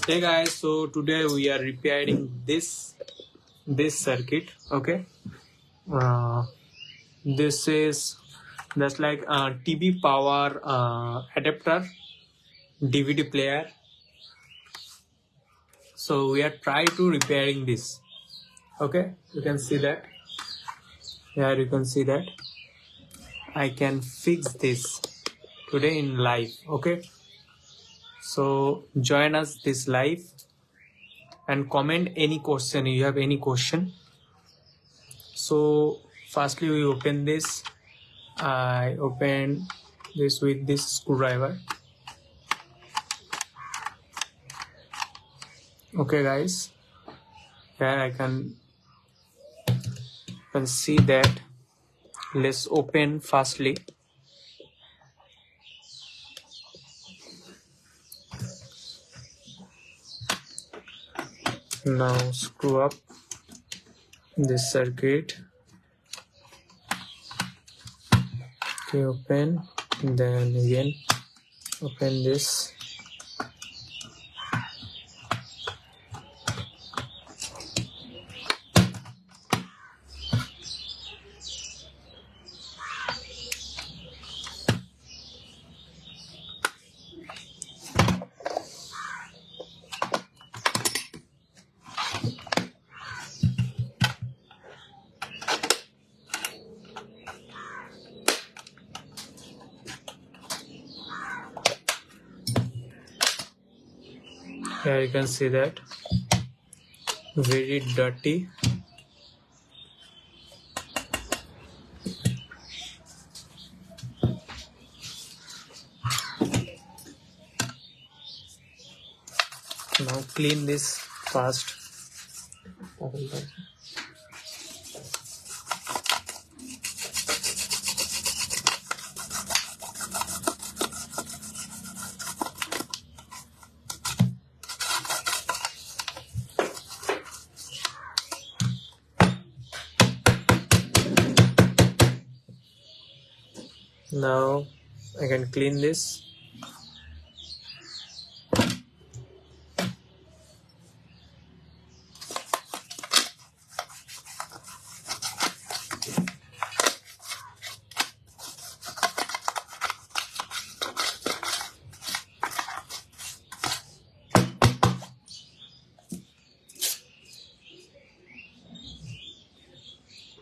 Hey guys, so today we are repairing this circuit. Okay, this is just like a TV power adapter, DVD player. So we are trying to repairing this. Okay, you can see that. Here you can see that I can fix this today in live. Okay, so join us this live and comment any question. You have any question? So firstly we open this. I open this with this screwdriver. Okay guys, here I can see that. Let's open firstly. Now screw up this circuit. Okay, open, then again open this. Here you can see that very dirty. Now clean this fast. Now I can clean this.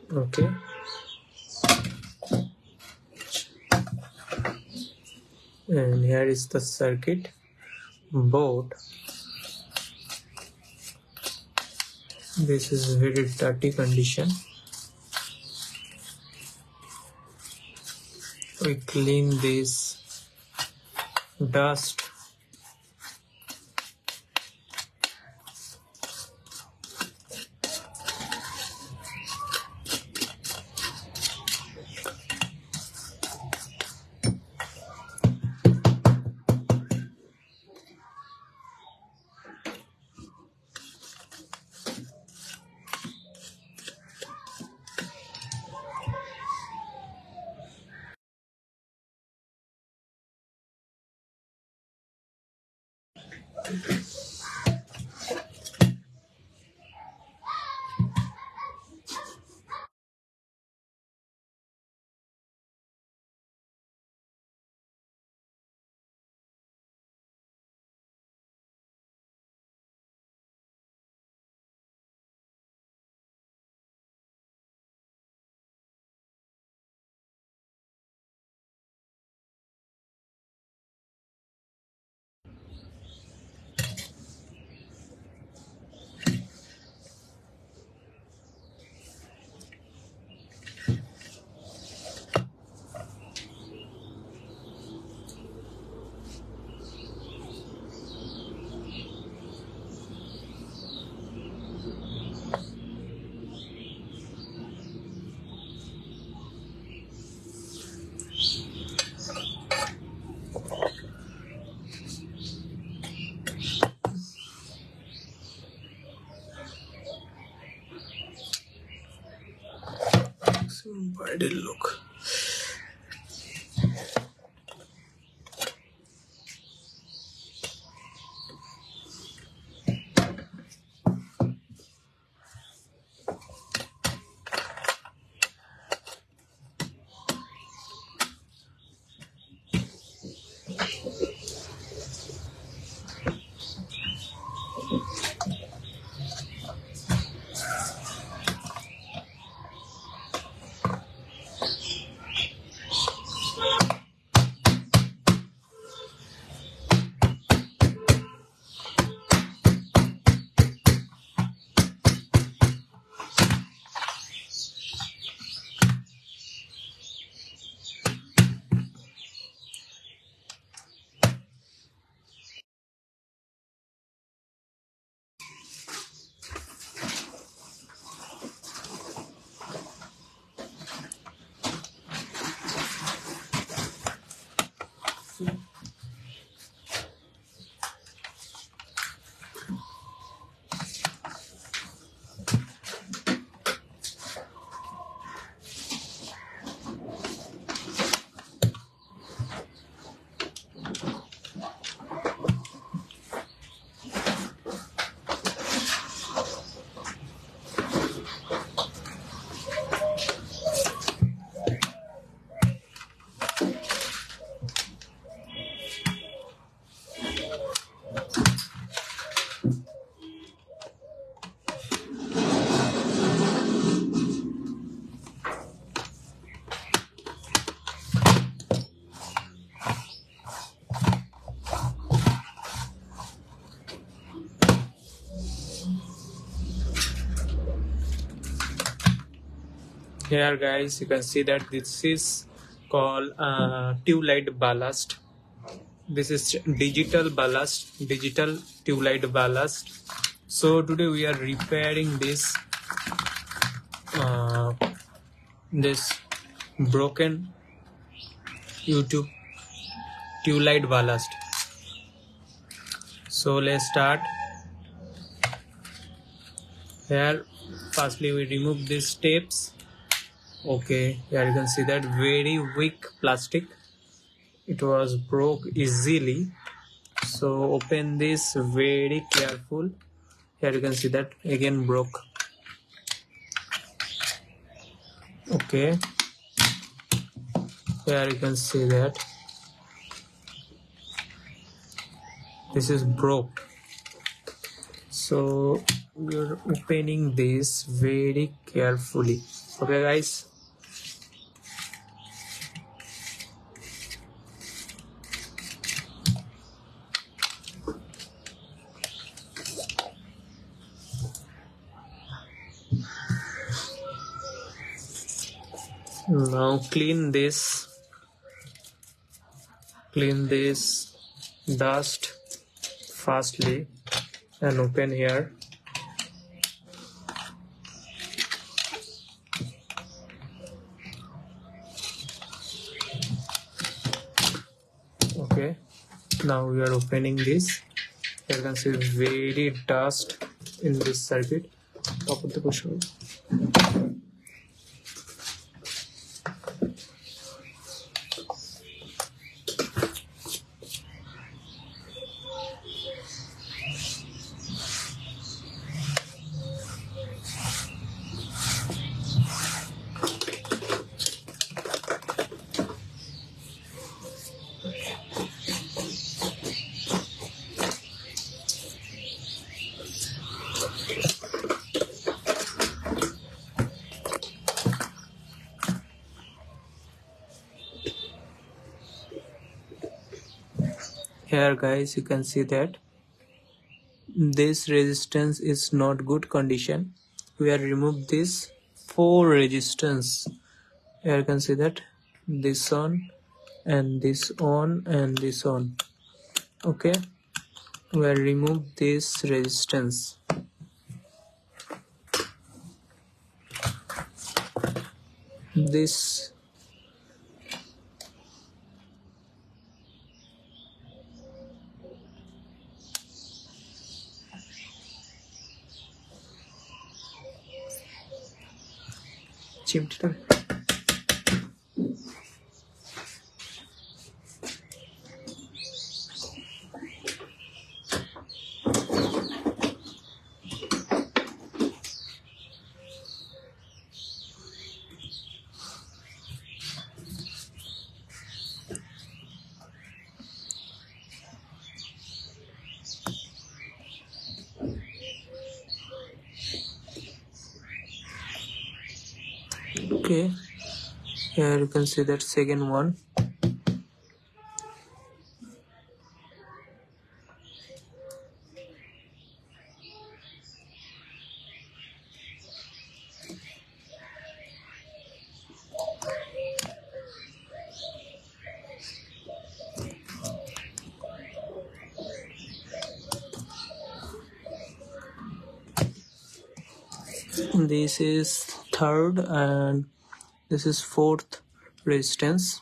Okay. And here is the circuit board. This is very dirty condition. We clean this dust. bridal look. Here guys, you can see that this is called tube light ballast. This is digital tube light ballast. So today we are repairing this this broken YouTube tube light ballast. So let's start. Here firstly we remove these tapes. Okay, here you can see that very weak plastic, it was broke easily. So open this very careful. Here you can see that again broke. Okay, here you can see that this is broke. So we're opening this very carefully. Okay guys, now clean this dust fastly and open here. Okay, now we are opening this. You can see very dust in this circuit. Top of the cushion. Here guys, you can see that this resistance is not good condition. We have removed this 4 resistance. Here you can see that this on and this on and this on. Okay, we have removed this resistance. This चिमटा Okay, here you can see that second one. This is third and this is fourth resistance.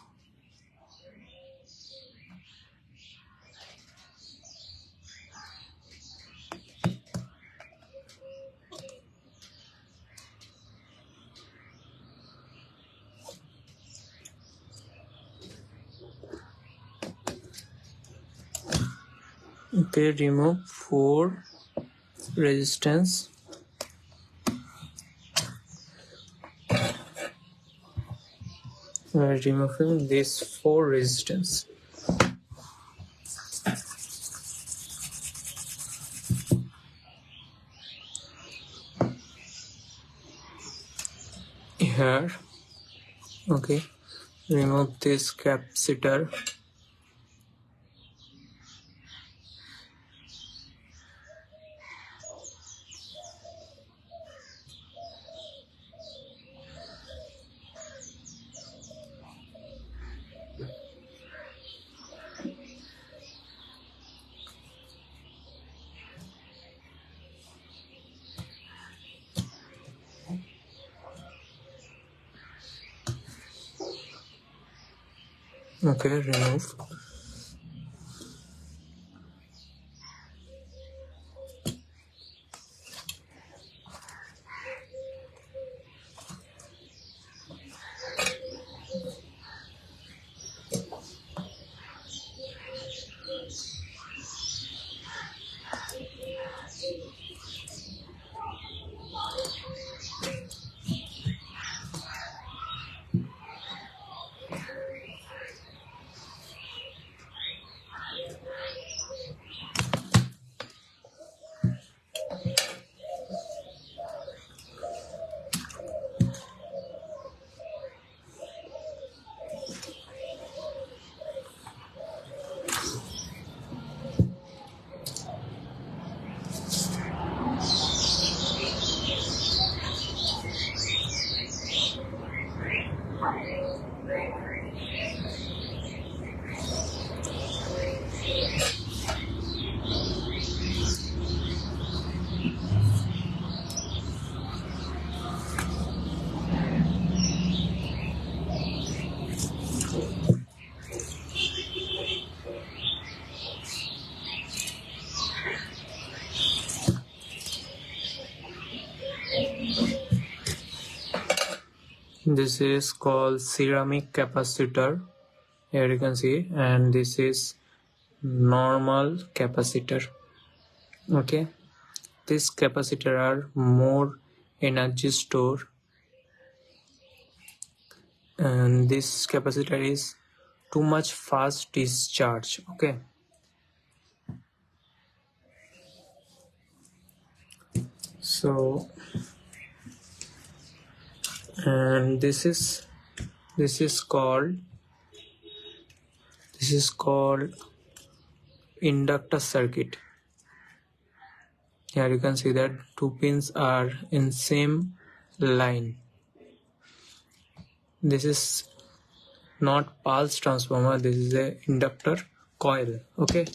Okay, remove 4 resistance. We're removing this 4 resistance. Here, okay, remove this capacitor. Okay, remove. This is called ceramic capacitor. Here you can see, and this is normal capacitor. Okay, this capacitor are more energy store, and this capacitor is too much fast discharge. Okay, so and this is called inductor circuit. Here you can see that 2 pins are in same line. This is not pulse transformer, this is a inductor coil. Okay.